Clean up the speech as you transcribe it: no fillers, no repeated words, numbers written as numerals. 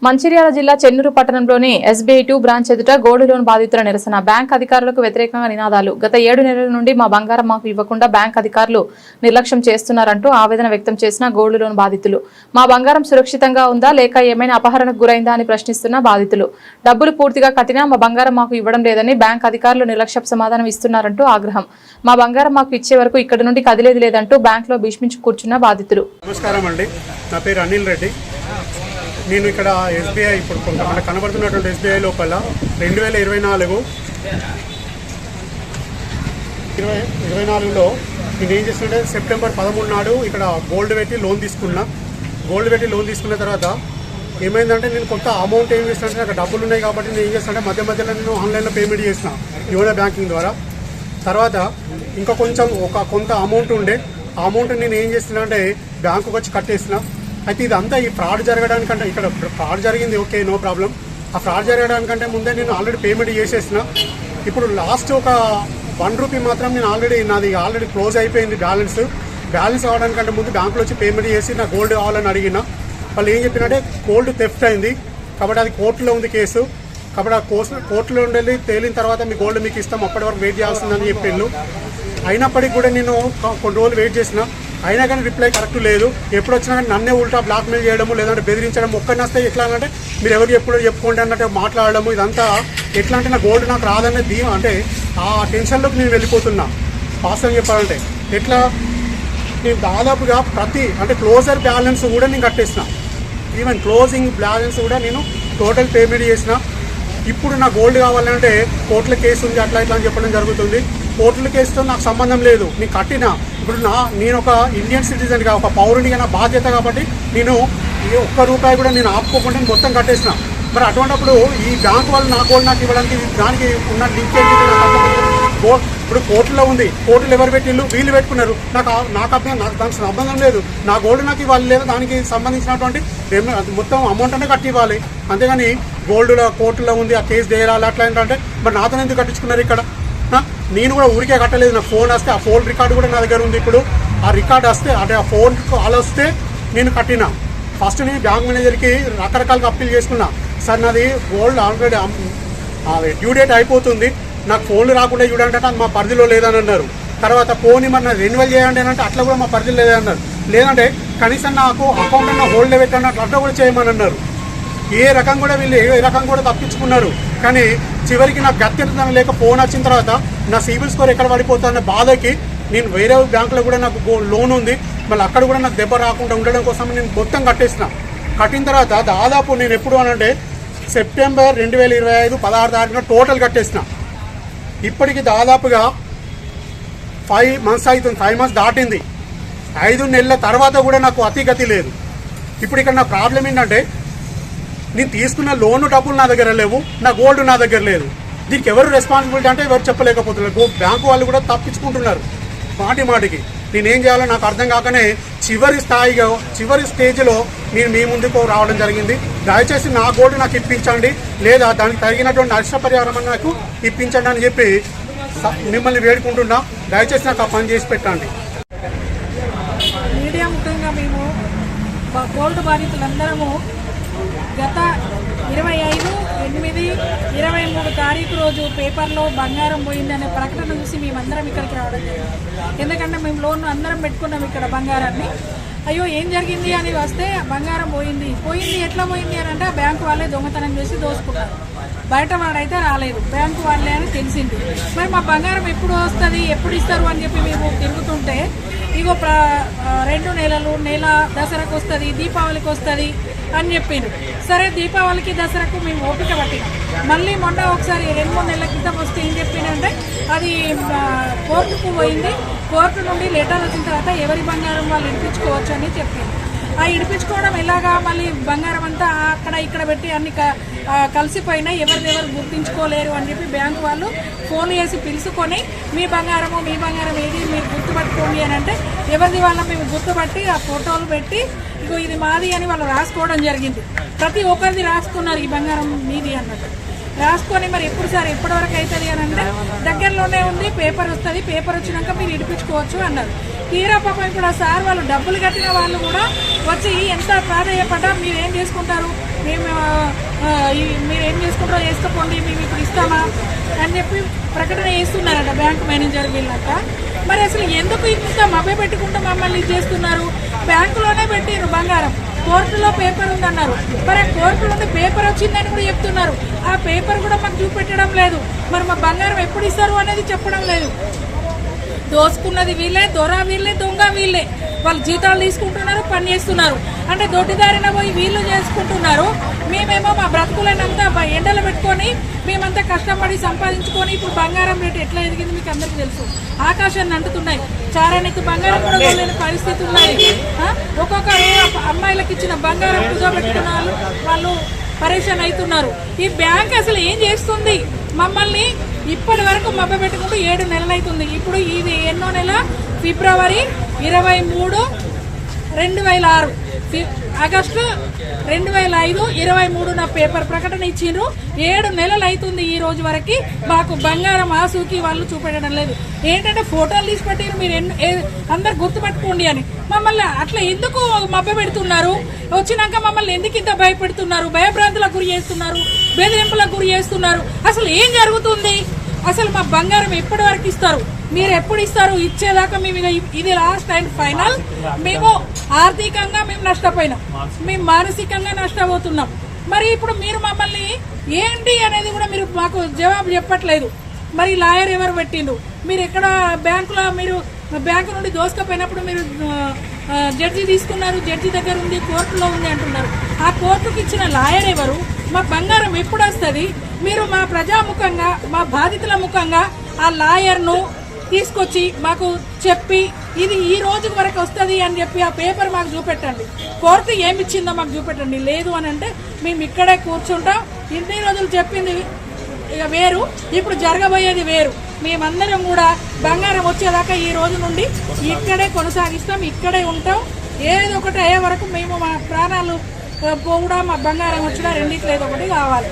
మంచిర్యాల జిల్లా చెన్నూరు పట్టణంలోని SBI 2 branch ఎదుట గోల్డ్ లోన్ బాధితుల నిరసన బ్యాంక్ అధికారులకు వ్యతిరేకంగా నినాదాలు. గత 7 నెలల నుండి మా బంగారం మాకు ఇవ్వకుండా బ్యాంక్ అధికారులు నిర్లక్ష్యం చేస్తున్నారంటూ ఆవేదన వ్యక్తం చేసిన గోల్డ్ లోన్ బాధితులు. మా బంగారం సురక్షితంగా ఉందా లేక ఏమైనా అపహరణకు గురైందా అని ప్రశ్నిస్తున్న బాధితులు. డబ్బులు పూర్తిగా కట్టినా మా బంగారం మాకు ఇవ్వడం లేదని బ్యాంక్ అధికారులు నిర్లక్ష్య సమాధానం ఇస్తున్నారంటూ ఆగ్రహం. మా బంగారం మాకు ఇచ్చే వరకు ఇక్కడ నుండి కదిలేది లేదంటూ బ్యాంక్ లో భీష్మించి కూర్చున్న బాధితులు. నమస్కారం అండి, నా పేరు అనిల్ రెడ్డి. నేను ఇక్కడ SBI ఇప్పుడు కొంతమంది కనబడుతున్నటువంటి SBI లోపల 2024లో నేను ఏం చేస్తుంటే సెప్టెంబర్ 13 నాడు ఇక్కడ గోల్డ్ పెట్టి లోన్ తీసుకున్న తర్వాత ఏమైందంటే నేను కొంత అమౌంట్ ఏం చేస్తానంటే నాకు డబ్బులు ఉన్నాయి కాబట్టి నేను ఏం చేస్తానంటే మధ్యలో నేను ఆన్లైన్లో పేమెంట్ చేసిన యోనో బ్యాంకింగ్ ద్వారా. తర్వాత ఇంకా కొంత అమౌంట్ ఉండే ఆ అమౌంట్ నేను ఏం చేస్తున్నానంటే బ్యాంకుకి వచ్చి కట్టేసిన. అయితే ఇదంతా ఈ ఫ్రాడ్ జరగడానికంటే ఇక్కడ ఫ్రాడ్ జరిగింది, ఓకే, నో ప్రాబ్లం. ఆ ఫ్రాడ్ జరగడానికంటే ముందే నేను ఆల్రెడీ పేమెంట్ చేసేసిన. ఇప్పుడు లాస్ట్ ఒక 1 రూపీ మాత్రం నేను నాది ఆల్రెడీ క్లోజ్ అయిపోయింది. బ్యాలెన్స్ అవడానికంటే ముందు బ్యాంకులో వచ్చి పేమెంట్ చేసి నా గోల్డ్ కావాలని అడిగిన. వాళ్ళు ఏం చెప్పినంటే గోల్డ్ థెఫ్ట్ అయింది కాబట్టి అది కోర్టులో ఉంది కేసు, కాబట్టి ఆ కోర్టులో ఉండి తేలిన తర్వాత మీ గోల్డ్ మీకు ఇస్తాం, అప్పటి వరకు వెయిట్ చేయాల్సిందని చెప్పిళ్ళు. అయినప్పటికీ కూడా నేను కొన్ని రోజులు వెయిట్ చేసిన, అయినా కానీ రిప్లై కరెక్ట్ లేదు. ఎప్పుడు వచ్చినా కానీ నన్నే ఉల్టా బ్లాక్మెయిల్ చేయడము, లేదంటే బెదిరించడం. ఒక్కరిని వస్తే ఎట్లా అంటే మీరు ఎవరు చెప్పుకోండి అన్నట్టు మాట్లాడడము. ఇదంతా ఎట్లా అంటే నా గోల్డ్ నాకు రాదనేది అంటే ఆ టెన్షన్లోకి నేను వెళ్ళిపోతున్నా. వాస్తవం చెప్పాలంటే ఎట్లా నేను దాదాపుగా అంటే క్లోజర్ బ్యాలెన్స్ కూడా నేను కట్టేసిన, ఈవెన్ క్లోజింగ్ బ్యాలెన్స్ కూడా నేను టోటల్ పేమెంట్ చేసిన. ఇప్పుడు నా గోల్డ్ కావాలంటే కోర్టుల కేసు ఉంది అట్లా ఇట్లా అని చెప్పడం జరుగుతుంది. కోర్టుల కేసుతో నాకు సంబంధం లేదు, నేను కట్టిన. ఇప్పుడు నేను ఒక ఇండియన్ సిటిజన్గా, ఒక పౌరునిగా నా బాధ్యత కాబట్టి నేను ఒక్క రూపాయి కూడా నేను ఆపుకోకుండా మొత్తం కట్టేసిన. మరి అటువంటిప్పుడు ఈ బ్యాంకు వాళ్ళు నా గోల్డ్ నాకు ఇవ్వడానికి దానికి ఉన్న లింక్ ఏంటి? ఇప్పుడు కోర్టులో ఉంది, కోర్టులు ఎవరు పెట్టిళ్ళు? వీళ్ళు పెట్టుకున్నారు. నాకు దానికి సంబంధం లేదు. నా గోల్డ్ నాకు ఇవ్వాలి, లేదా దానికి సంబంధించినటువంటి మొత్తం అమౌంట్ అంటే కట్టి ఇవ్వాలి. అంతేగాని గోల్డ్లో కోర్టులో ఉంది, ఆ కేసు చేయాలి అట్లా ఏంటంటే మరి నాతో ఎందుకు కట్టించుకున్నారు ఇక్కడ? నేను కూడా ఊరికే కట్టలేదు. నాకు ఫోన్ వస్తే ఆ ఫోన్ రికార్డు కూడా నా దగ్గర ఉంది. ఇప్పుడు ఆ రికార్డు వస్తే అంటే ఆ ఫోన్ కాల్ వస్తే నేను కట్టిన. ఫస్ట్ నేను బ్యాంక్ మేనేజర్కి రకరకాలుగా అప్పీల్ చేసుకున్నా. సార్ నాది గోల్డ్ ఆల్రెడీ డ్యూ డేట్ అయిపోతుంది, నాకు ఫోన్లు రాకుండా చూడంటే అది మా పరిధిలో లేదని అన్నారు. తర్వాత ఫోన్ మరి నాకు రెన్యువల్ చేయండి అని అంటే అట్లా కూడా మా పరిధిలో లేదన్నారు. లేదంటే కనీసం నాకు అకౌంట్ అన్న హోల్డ్ పెట్టన్నట్టు అట్లా కూడా చేయమని అన్నారు. ఏ రకం కూడా వీళ్ళు ఏ రకం కూడా తప్పించుకున్నారు. కానీ చివరికి నాకు గత్యంతరం లేక ఫోన్ వచ్చిన తర్వాత నా సిబిల్ స్కోర్ ఎక్కడ పడిపోతుందన్న బాధకి నేను వేరే బ్యాంకులో కూడా నాకు లోన్ ఉంది, మళ్ళీ అక్కడ కూడా నాకు దెబ్బ రాకుండా ఉండడం కోసం నేను మొత్తం కట్టేసిన. కట్టిన తర్వాత దాదాపు నేను ఎప్పుడు అనంటే సెప్టెంబర్ 2025 16 తారీఖున టోటల్ కట్టేసిన. ఇప్పటికి దాదాపుగా 5 మంత్స్ అవుతుంది, 5 మంత్స్ దాటింది. 5 నెలల తర్వాత కూడా నాకు అతిగతి లేదు. ఇప్పుడు ఇక్కడ నా ప్రాబ్లం ఏంటంటే నేను తీసుకున్న లోన్ డబ్బులు నా దగ్గర లేవు, నా గోల్డ్ నా దగ్గర లేదు. దీనికి ఎవరు రెస్పాన్సిబిలిటీ అంటే ఎవరు చెప్పలేకపోతున్నారు. బ్యాంకు వాళ్ళు కూడా తప్పించుకుంటున్నారు మాటికి. నేనేం చేయాలో నాకు అర్థం కాకనే చివరి స్టేజ్లో నేను మీ ముందుకు రావడం జరిగింది. దయచేసి నా గోల్డ్ నాకు ఇప్పించండి, లేదా దానికి తగినటువంటి నష్టపరిహారం నాకు ఇప్పించండి అని చెప్పి మిమ్మల్ని వేడుకుంటున్నా. దయచేసి నాకు ఆ పని చేసి పెట్టండి. మీడియా ముఖ్యంగా మేము గోల్డ్ బాధితులందరము గత 25/8/23 తారీఖు రోజు పేపర్లో బంగారం పోయిందనే ప్రకటన చూసి మేమందరం ఇక్కడికి రావడం జరిగింది. ఎందుకంటే మేము లోన్ అందరం పెట్టుకున్నాం ఇక్కడ బంగారాన్ని. అయ్యో ఏం జరిగింది అని వస్తే బంగారం పోయింది ఎట్లా పోయింది అని అంటే బ్యాంకు వాళ్ళే దొంగతనం చేసి దోసుకున్నారు. బయట వాడైతే రాలేదు, బ్యాంకు వాళ్ళే అని తెలిసింది. మరి మా బంగారం ఎప్పుడు వస్తుంది, ఎప్పుడు ఇస్తారు అని చెప్పి మేము తిరుగుతుంటే ఇగో 2 నెలలు, నెల దసరాకు వస్తుంది, దీపావళికి వస్తుంది అని చెప్పిండు. సరే దీపావళికి దసరాకు మేము ఓపిక పట్టినాం. మళ్ళీ మొన్న ఒకసారి 2-3 నెలల క్రితం వస్తే ఏం చెప్పిందంటే అది కోర్టుకు పోయింది, కోర్టు నుండి లెటర్ వచ్చిన తర్వాత ఎవరి బంగారం వాళ్ళు ఇడిపించుకోవచ్చు అని చెప్పింది. ఆ ఇడిపించుకోవడం ఎలాగా? మళ్ళీ బంగారం అంతా అక్కడ ఇక్కడ పెట్టి అన్ని కలిసిపోయినా ఎవరిదెవరు గుర్తించుకోలేరు అని చెప్పి బ్యాంకు వాళ్ళు ఫోన్ చేసి పిలుచుకొని మీ బంగారం ఏది మీరు గుర్తుపట్టుకోండి అని అంటే ఎవరిది వాళ్ళ మేము గుర్తుపట్టి ఆ ఫోటోలు పెట్టి ఇగో ఇది మాది అని వాళ్ళు రాసుకోవడం జరిగింది. ప్రతి ఒక్కరిది రాసుకున్నారు ఈ బంగారం మీది అన్నట్టు. రాసుకొని మరి ఎప్పుడు సార్ ఎప్పటివరకు అవుతుంది అని అంటే దగ్గరలోనే ఉంది, పేపర్ వస్తుంది, పేపర్ వచ్చినాక మీరు ఇడిపించుకోవచ్చు అన్నారు. తీరా పాపం ఇప్పుడు ఆ సార్ వాళ్ళు డబ్బులు కట్టిన వాళ్ళు కూడా వచ్చి ఎంత ప్రాధాన్యపడ్డా మీరు ఏం చేసుకుంటారు, మేము మీరు ఏం చేసుకుంటారో చేసుకోండి, మేము ఇప్పుడు ఇస్తామా అని చెప్పి ప్రకటన చేస్తున్నారట బ్యాంక్ మేనేజర్ వీళ్ళంతా. మరి అసలు ఎందుకు ఇంత మభ్య పెట్టుకుంటూ మమ్మల్ని చేస్తున్నారు? బ్యాంకులోనే పెట్టిరు బంగారం, కోర్టులో పేపర్ ఉందన్నారు. మరి ఆ కోర్టు నుండి పేపర్ వచ్చిందని కూడా చెప్తున్నారు. ఆ పేపర్ కూడా మాకు చూపెట్టడం లేదు. మరి మా బంగారం ఎప్పుడు ఇస్తారు అనేది చెప్పడం లేదు. దోసుకున్నది వీళ్ళే, దొర వీళ్ళే, దొంగ వీళ్ళే. వాళ్ళు జీతాలు తీసుకుంటున్నారు, పని చేస్తున్నారు. అంటే దొడ్డిదారిన పోయి వీళ్ళు చేసుకుంటున్నారు. మేమేమో మా బ్రతుకులనంతా ఎండలు పెట్టుకొని మేమంతా కష్టపడి సంపాదించుకొని ఇప్పుడు బంగారం రేటు ఎట్లా ఎదిగింది మీకు అందరికీ తెలుసు. ఆకాశాన్ని అంటుతున్నాయి. చారానికి బంగారం కూడా కొనలేని పరిస్థితి ఉన్నాయి. ఒక్కొక్కరు అమ్మాయిలకు ఇచ్చిన బంగారం కుదోబెట్టుకున్న వాళ్ళు పరేషాన్ అవుతున్నారు. ఈ బ్యాంక్ అసలు ఏం చేస్తుంది? మమ్మల్ని ఇప్పటి వరకు మభ్య పెట్టుకుంటూ 7 నెలలు అవుతుంది. ఇప్పుడు ఇది ఎన్నో నెల? ఫిబ్రవరి 23, 2006, ఆగస్టు 2005, 23 నా పేపర్ ప్రకటన ఇచ్చిండ్రు. 7 నెలలు అవుతుంది ఈ రోజు వరకు మాకు బంగారం ఆసూకి వాళ్ళు చూపెట్టడం లేదు. ఏంటంటే ఫోటోలు తీసి పెట్టిరు, మీరు అందరు గుర్తుపెట్టుకోండి అని. మమ్మల్ని అట్లా ఎందుకు మభ్య పెడుతున్నారు? వచ్చినాక మమ్మల్ని ఎందుకు ఇంత భయపెడుతున్నారు? భయభ్రాంతులకు గురి చేస్తున్నారు, బెదిరింపులకు గురి చేస్తున్నారు. అసలు ఏం జరుగుతుంది? అసలు మా బంగారం ఎప్పటి వరకు ఇస్తారు? మీరు ఎప్పుడు ఇస్తారు? ఇచ్చేదాకా మేము ఇది లాస్ట్ అండ్ ఫైనల్. మేము ఆర్థికంగా మేము నష్టపోయినాం, మేము మానసికంగా నష్టపోతున్నాం. మరి ఇప్పుడు మీరు మమ్మల్ని ఏంటి అనేది కూడా మీరు మాకు జవాబు చెప్పట్లేదు. మరి లాయర్ ఎవరు పెట్టిండు? మీరు ఎక్కడ బ్యాంకులో మీరు బ్యాంకు నుండి దోసుకపోయినప్పుడు మీరు జడ్జి తీసుకున్నారు, జడ్జి దగ్గర ఉంది, కోర్టులో ఉంది అంటున్నారు. ఆ కోర్టుకి ఇచ్చిన లాయర్ ఎవరు? మా బంగారం ఎప్పుడు వస్తుంది? మీరు మా ప్రజాముఖంగా, మా బాధితుల ముఖంగా ఆ లాయర్ను తీసుకొచ్చి మాకు చెప్పి ఇది ఈ రోజు వరకు వస్తుంది అని చెప్పి ఆ పేపర్ మాకు చూపెట్టండి. కోర్టు ఏమి ఇచ్చిందో మాకు చూపెట్టండి. లేదు అని అంటే మేము ఇక్కడే కూర్చుంటాం. ఇన్ని రోజులు చెప్పింది ఇక వేరు, ఇప్పుడు జరగబోయేది వేరు. మేమందరం కూడా బంగారం వచ్చేదాకా ఈ రోజు నుండి ఇక్కడే కొనసాగిస్తాం, ఇక్కడే ఉంటాం. ఏదో ఒకటి అయ్యే వరకు మేము మా ప్రాణాలు కూడా మా బంగారం వచ్చినా రెండిట్లో ఏదో ఒకటి కావాలి.